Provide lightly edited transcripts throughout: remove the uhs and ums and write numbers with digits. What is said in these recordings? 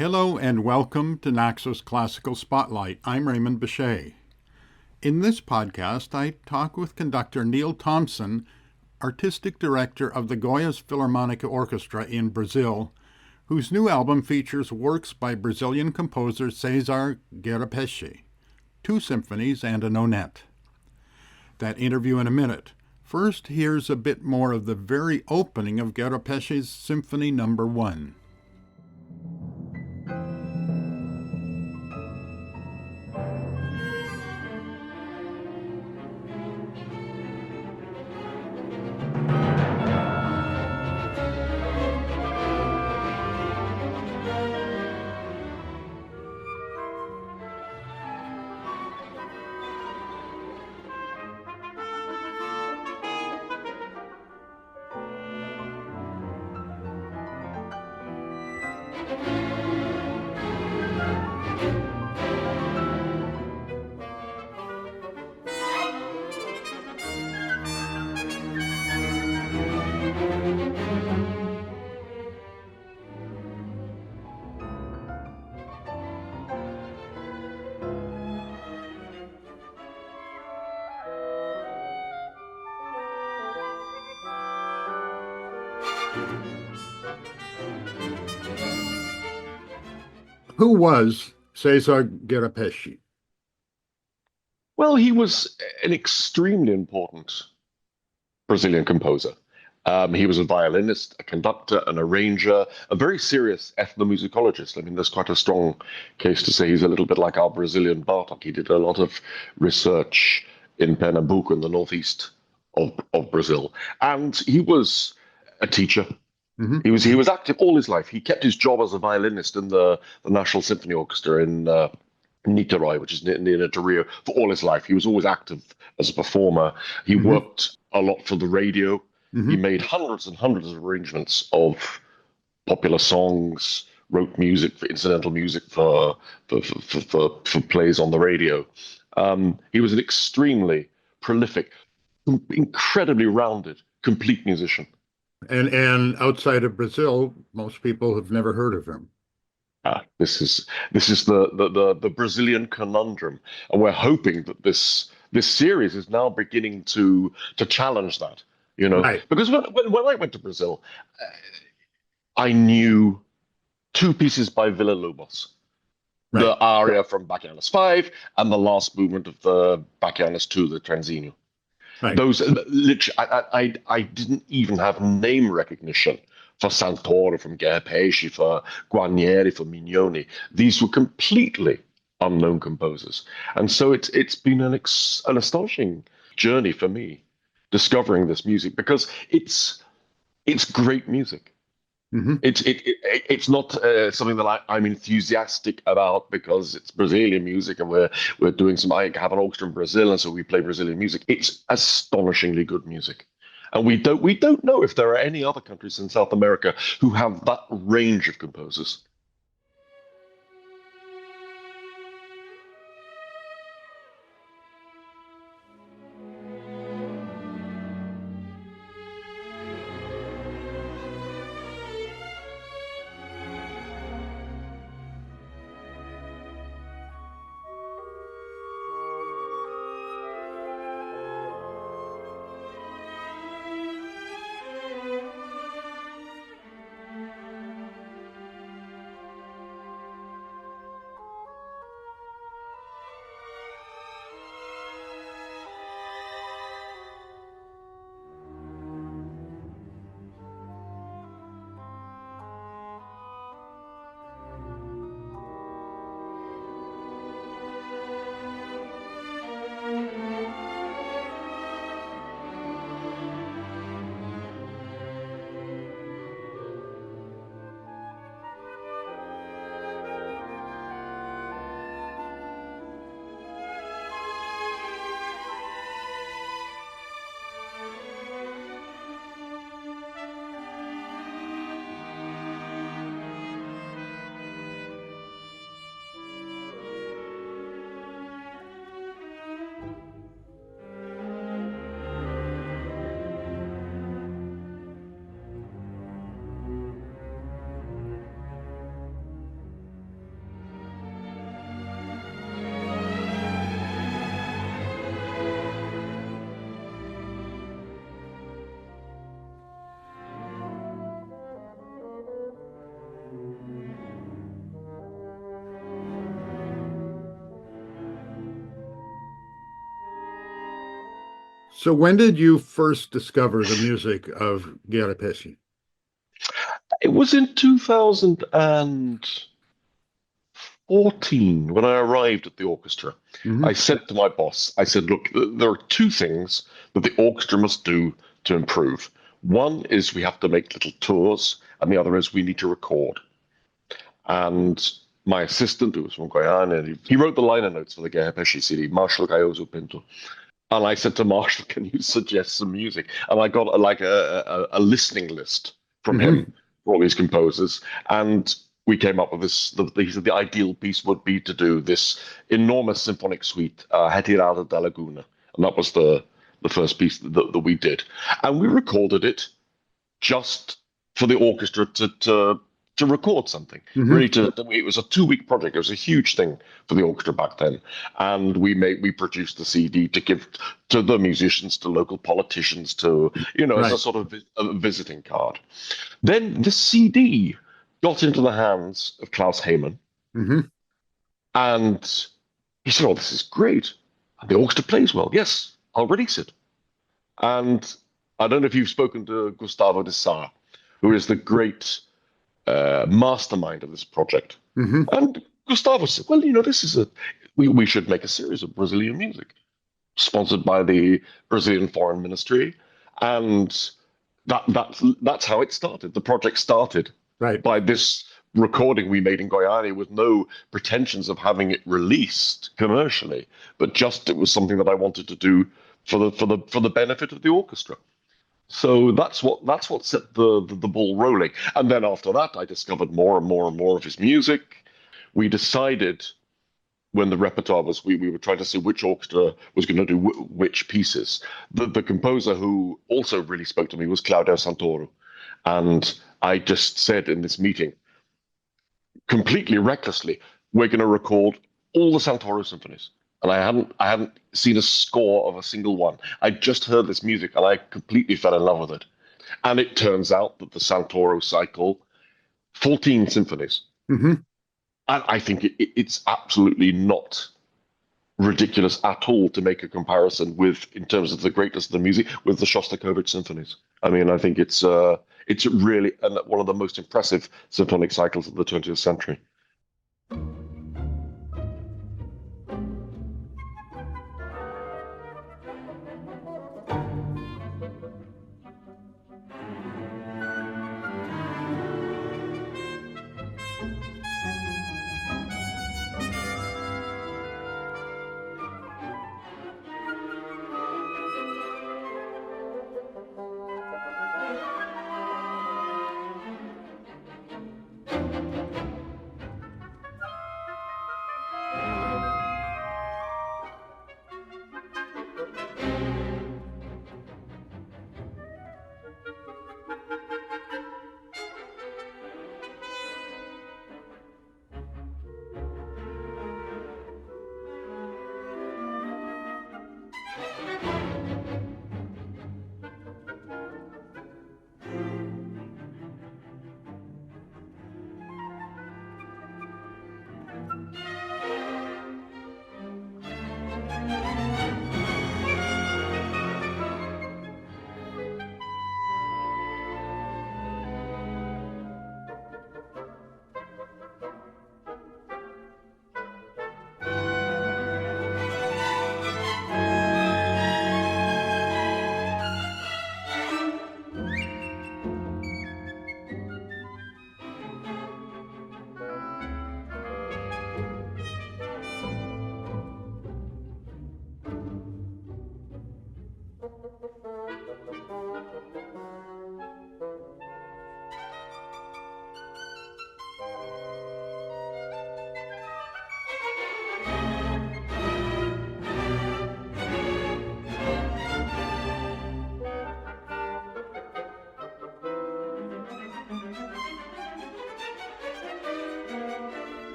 Hello and welcome to Naxos Classical Spotlight. I'm Raymond Bechet. In this podcast, I talk with conductor Neil Thomson, artistic director of the Goiás Philharmonic Orchestra in Brazil, whose new album features works by Brazilian composer César Guerra-Peixe, 2 symphonies and a nonette. That interview in a minute. First, here's a bit more of the very opening of Guerra-Peixe's Symphony No. 1. Who was César Guerra-Peixe? Well, he was an extremely important Brazilian composer. He was a violinist, a conductor, an arranger, a very serious ethnomusicologist. I mean, there's quite a strong case to say he's a little bit like our Brazilian Bartók. He did a lot of research in Pernambuco in the northeast of Brazil. And he was a teacher. Mm-hmm. He was active all his life. He kept his job as a violinist in the National Symphony Orchestra in Niterói, which is near to Rio, for all his life. He was always active as a performer. He worked a lot for the radio. He made hundreds and hundreds of arrangements of popular songs, wrote music for incidental music for plays on the radio. He was an extremely prolific, incredibly rounded, complete musician. And outside of Brazil, most people have never heard of him. This is the Brazilian conundrum, and we're hoping that this series is now beginning to challenge that. Right. Because when I went to Brazil, I knew 2 pieces by Villa-Lobos, right. The aria from Bachianas 5 and the last movement of the Bachianas 2, the Transino. Right. Those literally, I didn't even have name recognition for Santoro, from Guerra-Peixe, for Guarnieri, for Mignoni. These were completely unknown composers, and so it's been an astonishing journey for me discovering this music, because it's great music. It's not something that I'm enthusiastic about because it's Brazilian music and we're doing I have an orchestra in Brazil and so we play Brazilian music. It's astonishingly good music, and we don't know if there are any other countries in South America who have that range of composers. So when did you first discover the music of Guerra-Peixe? It was in 2014 when I arrived at the orchestra. Mm-hmm. I said to my boss, I said, look, there are two things that the orchestra must do to improve. One is we have to make little tours, and the other is we need to record. And my assistant, who was from Guyana, he wrote the liner notes for the Guerra-Peixe CD, Marshall Gayoso Pinto. And I said to Marshall, can you suggest some music? And I got a listening list from him for all these composers. And we came up with this. He said the ideal piece would be to do this enormous symphonic suite, Retirada da Laguna. And that was the first piece that we did. And we recorded it just for the orchestra to record something. Really, it was a 2-week project. It was a huge thing for the orchestra back then, and we produced the CD to give to the musicians, to local politicians, to as a sort of a visiting card. Then the CD got into the hands of Klaus Heymann, and he said, "Oh, this is great. And the orchestra plays well. Yes, I'll release it." And I don't know if you've spoken to Gustavo de Sá, who is the great mastermind of this project. And Gustavo said, well, this is we should make a series of Brazilian music sponsored by the Brazilian Foreign Ministry. And that's how it started. The project started by this recording we made in Guyana with no pretensions of having it released commercially, but just it was something that I wanted to do for the benefit of the orchestra. So that's what set the ball rolling. And then after that, I discovered more and more and more of his music. We decided when the repertoire was, we were trying to see which orchestra was going to do which pieces. The composer who also really spoke to me was Claudio Santoro. And I just said in this meeting, completely recklessly, we're going to record all the Santoro symphonies. And I hadn't seen a score of a single one. I just heard this music and I completely fell in love with it. And it turns out that the Santoro cycle, 14 symphonies. And I think it's absolutely not ridiculous at all to make a comparison with, in terms of the greatness of the music, with the Shostakovich symphonies. I mean, I think it's really one of the most impressive symphonic cycles of the 20th century.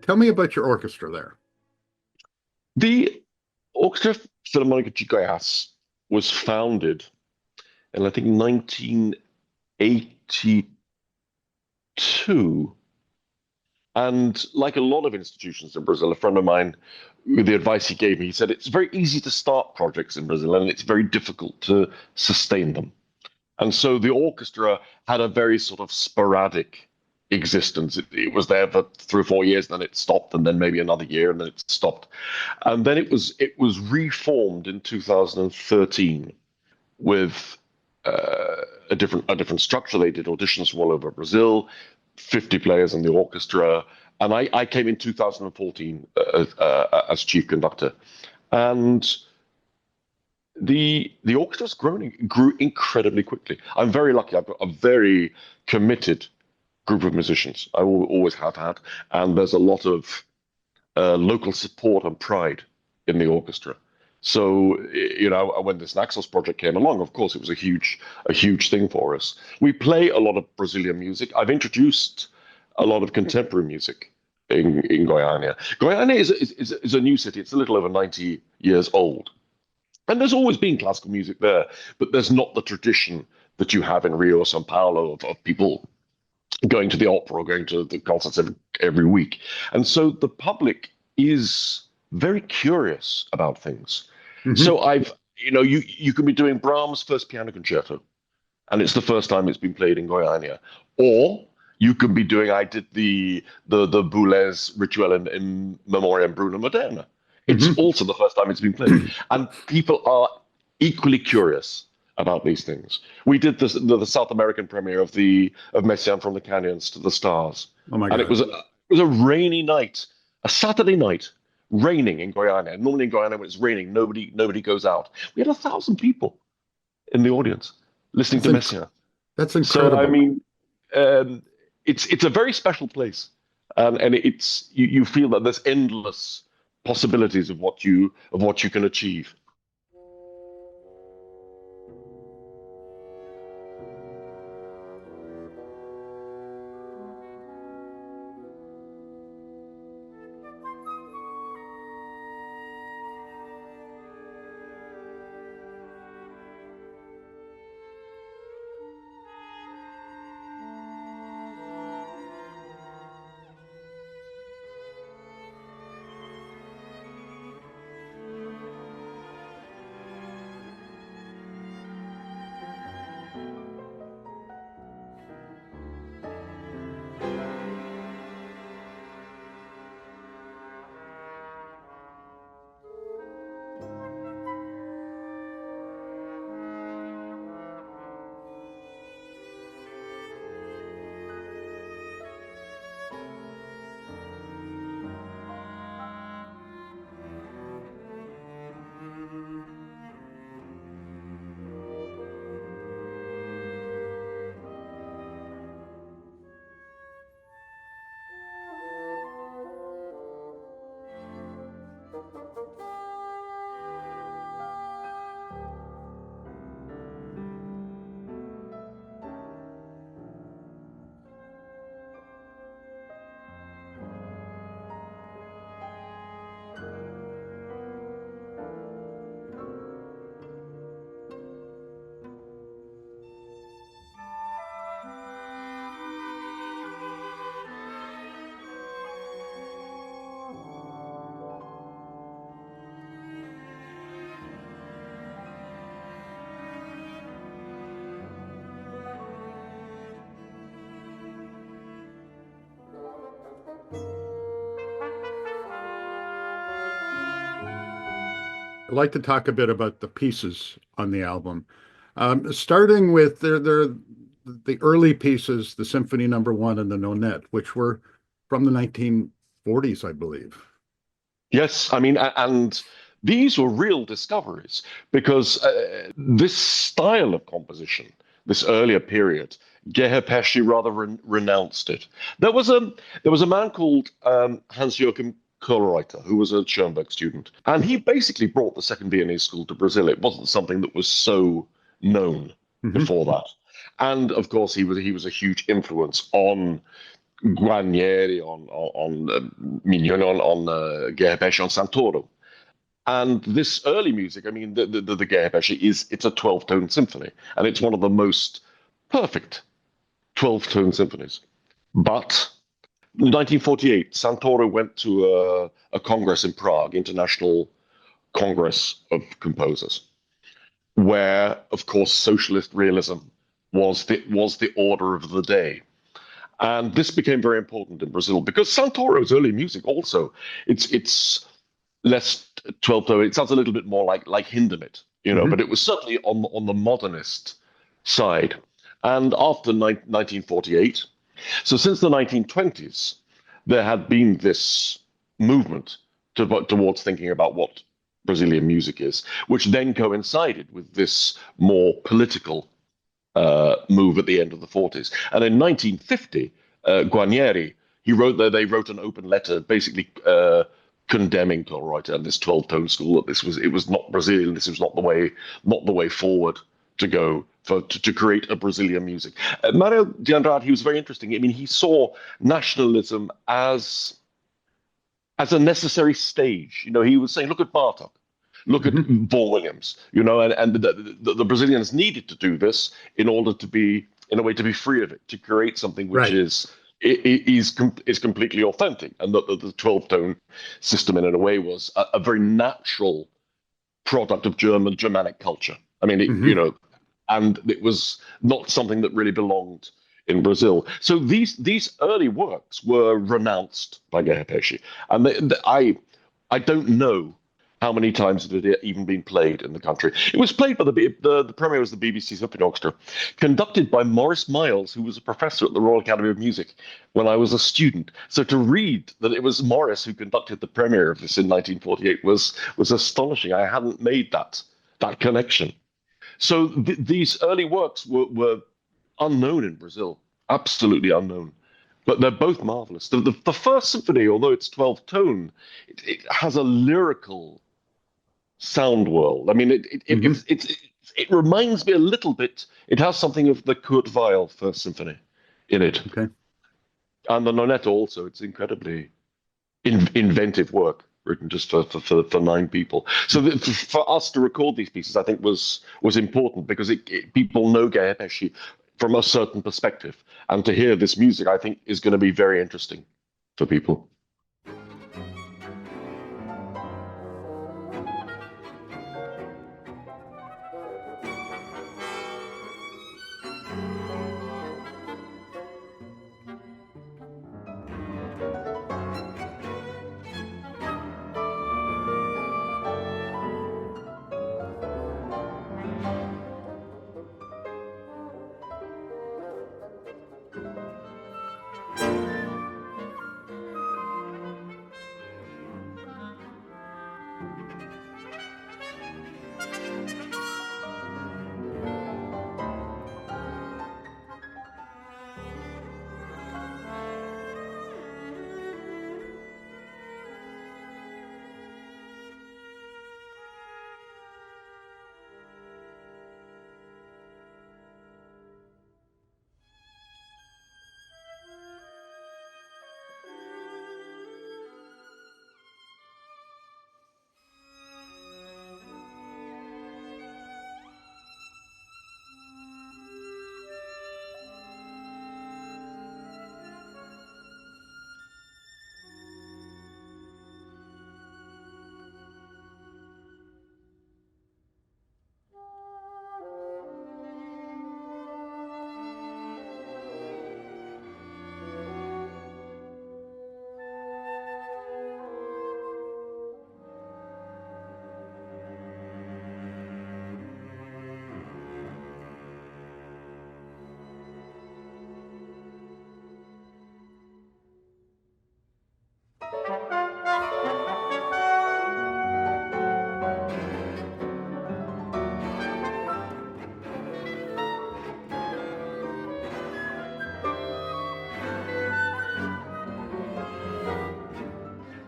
Tell me about your orchestra there. The Orchestra Filarmónica de Goiás was founded in, I think, 1982 And like a lot of institutions in Brazil, a friend of mine, the advice he gave me, he said it's very easy to start projects in Brazil and it's very difficult to sustain them. And so the orchestra had a very sort of sporadic existence. It was there for 3 or 4 years, then it stopped, and then maybe another year, and then it stopped. And then it was reformed in 2013 with a different structure. They did auditions from all over Brazil, 50 players in the orchestra, and I came in 2014 as chief conductor, and the orchestra's grew incredibly quickly. I'm very lucky. I've got a very committed group of musicians. I always have had, and there's a lot of local support and pride in the orchestra. So, when this Naxos project came along, of course, it was a huge thing for us. We play a lot of Brazilian music. I've introduced a lot of contemporary music in Goiânia. Goiânia is a new city. It's a little over 90 years old. And there's always been classical music there, but there's not the tradition that you have in Rio or São Paulo of people going to the opera or going to the concerts every week. And so the public is very curious about things. Mm-hmm. So you can be doing Brahms' first piano concerto, and it's the first time it's been played in Goiânia. Or you can be doing, I did the Boulez ritual in Memoriam Bruna Moderna. It's also the first time it's been played. And people are equally curious about these things. We did the South American premiere of Messiaen from the Canyons to the Stars. Oh my God. And it was a rainy night, a Saturday night, raining in Goiânia. Normally in Goiânia, when it's raining, nobody goes out. We had 1,000 people in the audience listening to Messiaen. That's incredible. So, I mean, it's a very special place. And you feel that there's endless possibilities of what you can achieve. I'd like to talk a bit about the pieces on the album, starting with the early pieces, the Symphony No. 1 and the Nonette, which were from the 1940s, I believe. Yes, I mean, and these were real discoveries because this style of composition, this earlier period, Guerra-Peixe rather renounced it. There was a man called Hans-Joachim Kohlreuter, who was a Schoenberg student, and he basically brought the Second Viennese School to Brazil. It wasn't something that was so known before that, and of course he was a huge influence on Guarnieri, on Mignone, on Guerra-Peixe, on Santoro. And this early music, I mean, the Guerra-Peixe it's a 12-tone symphony, and it's one of the most perfect 12-tone symphonies. But In 1948, Santoro went to a congress in Prague, International Congress of Composers, where, of course, socialist realism was the order of the day. And this became very important in Brazil because Santoro's early music also, it's less 12th tone. It sounds a little bit more like Hindemith, but it was certainly on the modernist side. And after 1948, so since the 1920s, there had been this movement towards thinking about what Brazilian music is, which then coincided with this more political move at the end of the 40s. And in 1950, Guarnieri, they wrote an open letter basically condemning Colruyter and this 12-tone school, that it was not Brazilian, this was not the way forward to go to create a Brazilian music. Mario de Andrade, he was very interesting. I mean, he saw nationalism as a necessary stage. He was saying, look at Bartók, look at Vaughan Williams, and the Brazilians needed to do this in order to be, in a way, to be free of it, to create something which is completely authentic. And the 12-tone system, in a way, was a very natural product of Germanic culture. I mean, and it was not something that really belonged in Brazil. So these early works were renounced by Guerra-Peixe. And I don't know how many times it had even been played in the country. It was played by the premiere was the BBC Symphony Orchestra, conducted by Maurice Miles, who was a professor at the Royal Academy of Music when I was a student. So to read that it was Maurice who conducted the premiere of this in 1948 was astonishing. I hadn't made that connection. So these early works were unknown in Brazil, absolutely unknown. But they're both marvelous. The first symphony, although it's 12-tone, it has a lyrical sound world. I mean, it reminds me a little bit. It has something of the Kurt Weill First Symphony in it. Okay. And the Nonetta also. It's incredibly inventive work, written just for 9 people. So for us to record these pieces, I think was important because people know Guerra-Peixe from a certain perspective, and to hear this music, I think, is going to be very interesting for people.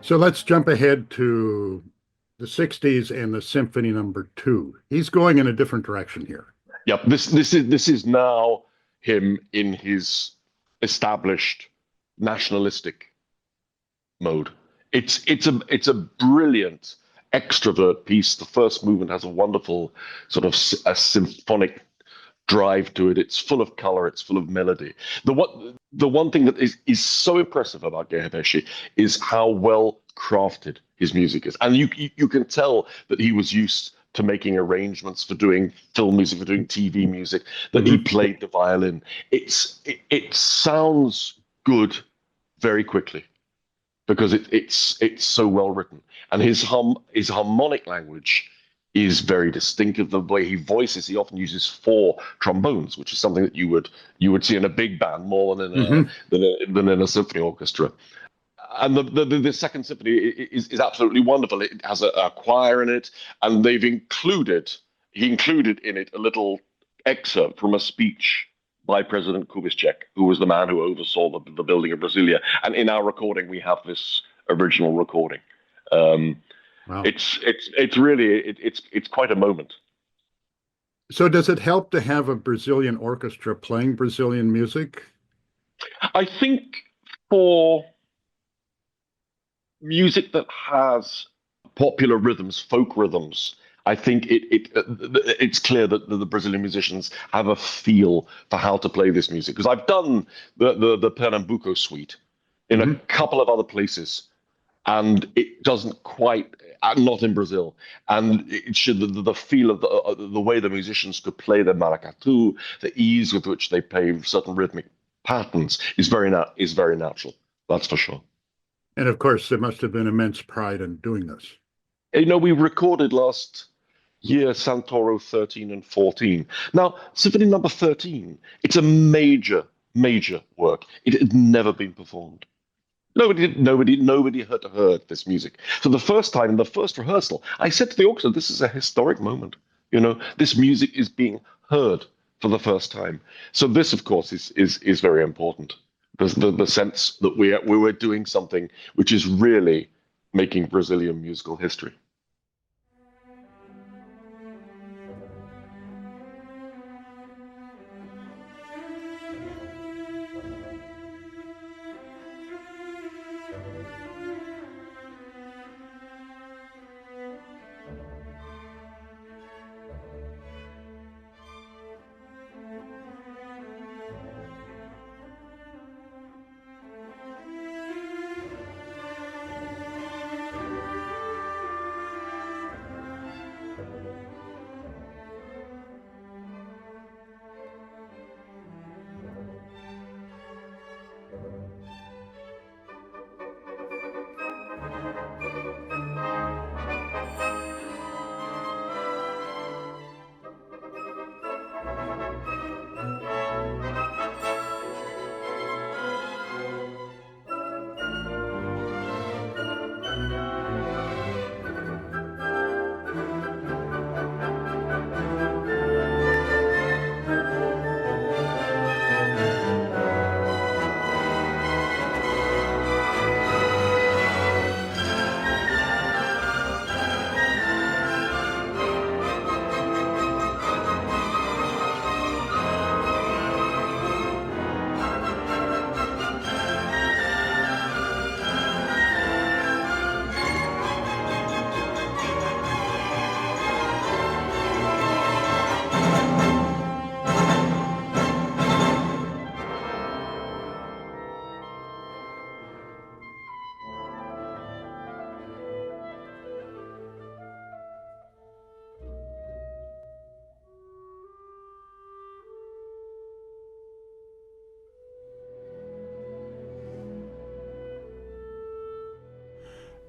So let's jump ahead to the 60s and the Symphony Number 2. He's going in a different direction here. Yep, this is now him in his established nationalistic mode. It's a brilliant extrovert piece. The first movement has a wonderful sort of a symphonic drive to it. It's full of color. It's full of melody. the one thing that is so impressive about Guerra-Peixe is how well crafted his music is, and you can tell that he was used to making arrangements for doing film music, for doing TV music. That he played the violin. It sounds good very quickly because it's so well written, and his harmonic language is very distinctive. The way he voices, he often uses four trombones, which is something that you would see in a big band more than than in a symphony orchestra. And the second symphony is absolutely wonderful. It has a choir in it, and he included in it a little excerpt from a speech by President Kubitschek, who was the man who oversaw the building of Brasilia. And in our recording, we have this original recording. Wow. It's really it's quite a moment. So does it help to have a Brazilian orchestra playing Brazilian music? I think for music that has popular rhythms, folk rhythms, I think it's clear that the Brazilian musicians have a feel for how to play this music. Because I've done the Pernambuco suite in a couple of other places, and it doesn't quite, not in Brazil. And it should the feel of the way the musicians could play the maracatu, the ease with which they play certain rhythmic patterns is very natural. That's for sure. And of course, there must have been immense pride in doing this. We recorded last year Santoro 13 and 14. Now, Symphony number 13, it's a major work. It had never been performed. Nobody had heard this music. So the first time, in the first rehearsal, I said to the orchestra, this is a historic moment. This music is being heard for the first time. So this, of course, is very important. The sense that we were doing something which is really making Brazilian musical history.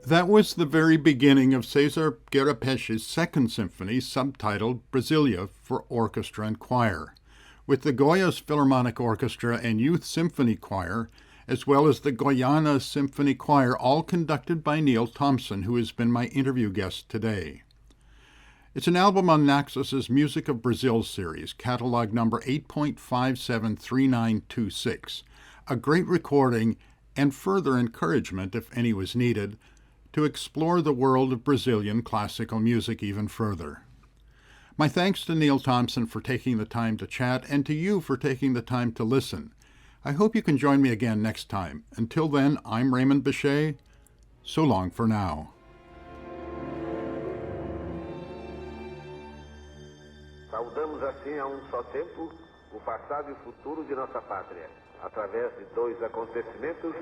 That was the very beginning of César Guerra-Peixe's second symphony, subtitled Brasilia, for orchestra and choir, with the Goiás Philharmonic Orchestra and Youth Symphony Choir, as well as the Goiânia Symphony Choir, all conducted by Neil Thomson, who has been my interview guest today. It's an album on Naxos' Music of Brazil series, catalog number 8.573926, a great recording and further encouragement, if any was needed, to explore the world of Brazilian classical music even further. My thanks to Neil Thomson for taking the time to chat, and to you for taking the time to listen. I hope you can join me again next time. Until then, I'm Raymond Bichet. So long for now. Saudamos assim a só tempo o passado e o futuro de nossa pátria, através de dois acontecimentos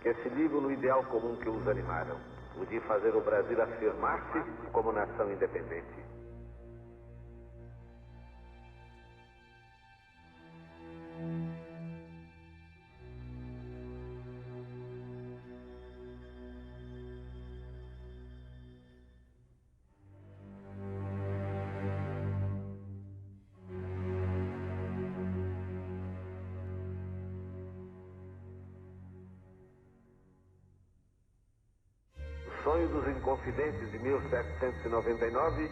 que se ligam no ideal comum que os animaram, o de fazer o Brasil afirmar-se como nação independente. O sonho dos Inconfidentes de 1799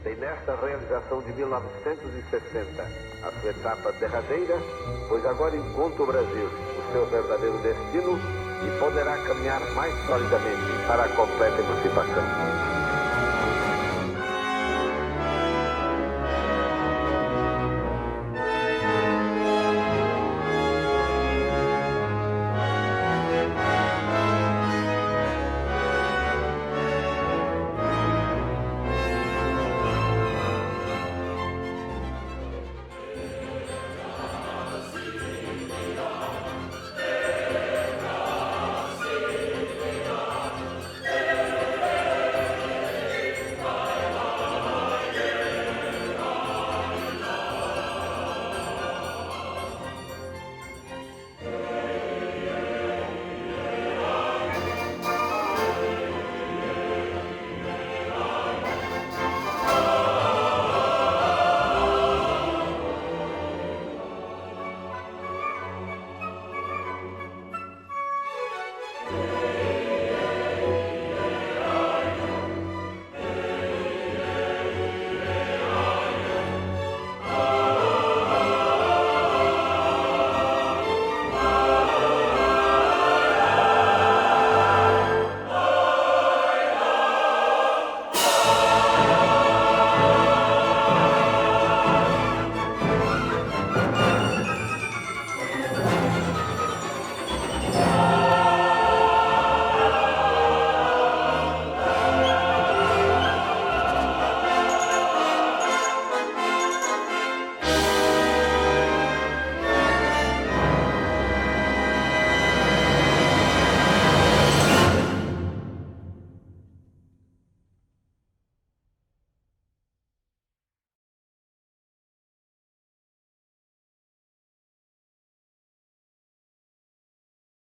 tem nesta realização de 1960 a sua etapa derradeira, pois agora encontra o Brasil o seu verdadeiro destino e poderá caminhar mais solidamente para a completa emancipação.